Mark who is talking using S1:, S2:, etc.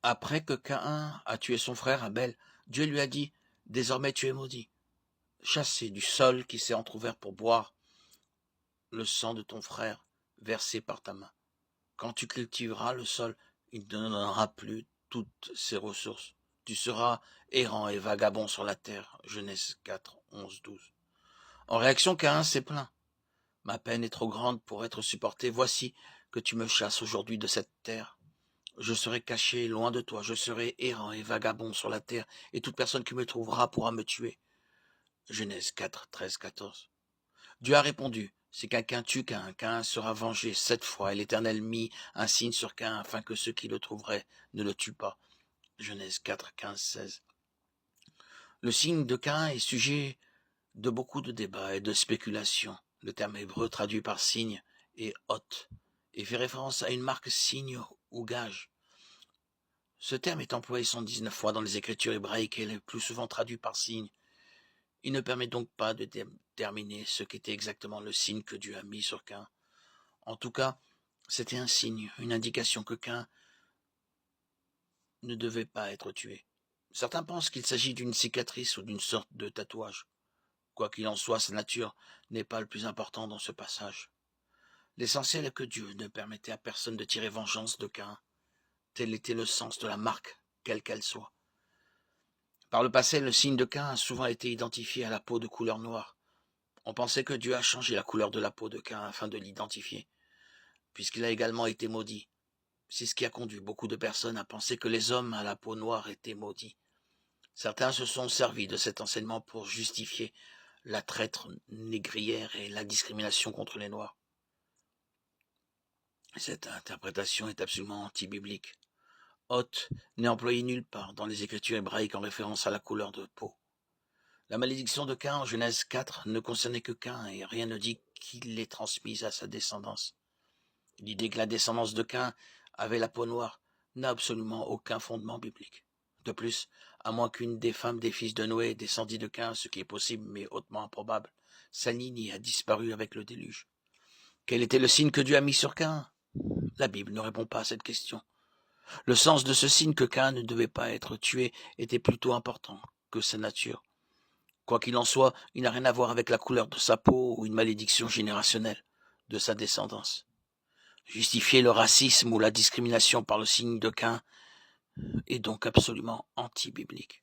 S1: Après que Caïn a tué son frère Abel, Dieu lui a dit, « Désormais tu es maudit, chassé du sol qui s'est entrouvert pour boire le sang de ton frère versé par ta main. Quand tu cultiveras le sol, il ne te donnera plus toutes ses ressources. Tu seras errant et vagabond sur la terre. » Genèse 4, 11, 12. En réaction, Caïn s'est plaint. « Ma peine est trop grande pour être supportée. Voici que tu me chasses aujourd'hui de cette terre. Je serai caché loin de toi, je serai errant et vagabond sur la terre, et toute personne qui me trouvera pourra me tuer. » Genèse 4, 13, 14. Dieu a répondu, « Si quelqu'un tue Caïn, Caïn sera vengé 7 fois, et l'Éternel mit un signe sur Caïn afin que ceux qui le trouveraient ne le tuent pas. » Genèse 4, 15, 16. Le signe de Caïn est sujet de beaucoup de débats et de spéculations. Le terme hébreu traduit par signe est hôte et fait référence à une marque signe ou gage. Ce terme est employé 119 fois dans les écritures hébraïques et est le plus souvent traduit par signe. Il ne permet donc pas de déterminer ce qu'était exactement le signe que Dieu a mis sur Caïn. En tout cas, c'était un signe, une indication que Caïn ne devait pas être tué. Certains pensent qu'il s'agit d'une cicatrice ou d'une sorte de tatouage. Quoi qu'il en soit, sa nature n'est pas le plus important dans ce passage. L'essentiel est que Dieu ne permettait à personne de tirer vengeance de Caïn. Tel était le sens de la marque, quelle qu'elle soit. Par le passé, le signe de Caïn a souvent été identifié à la peau de couleur noire. On pensait que Dieu a changé la couleur de la peau de Caïn afin de l'identifier, puisqu'il a également été maudit. C'est ce qui a conduit beaucoup de personnes à penser que les hommes à la peau noire étaient maudits. Certains se sont servis de cet enseignement pour justifier la traître négrière et la discrimination contre les Noirs. Cette interprétation est absolument anti-biblique. Hôte n'est employé nulle part dans les écritures hébraïques en référence à la couleur de peau. La malédiction de Caïn en Genèse 4 ne concernait que Caïn et rien ne dit qu'il l'ait transmise à sa descendance. L'idée que la descendance de Caïn avait la peau noire n'a absolument aucun fondement biblique. De plus, à moins qu'une des femmes des fils de Noé descendit de Caïn, ce qui est possible mais hautement improbable, sa lignée a disparu avec le déluge. Quel était le signe que Dieu a mis sur Caïn ? La Bible ne répond pas à cette question. Le sens de ce signe que Caïn ne devait pas être tué était plutôt important que sa nature. Quoi qu'il en soit, il n'a rien à voir avec la couleur de sa peau ou une malédiction générationnelle de sa descendance. Justifier le racisme ou la discrimination par le signe de Caïn est donc absolument anti-biblique.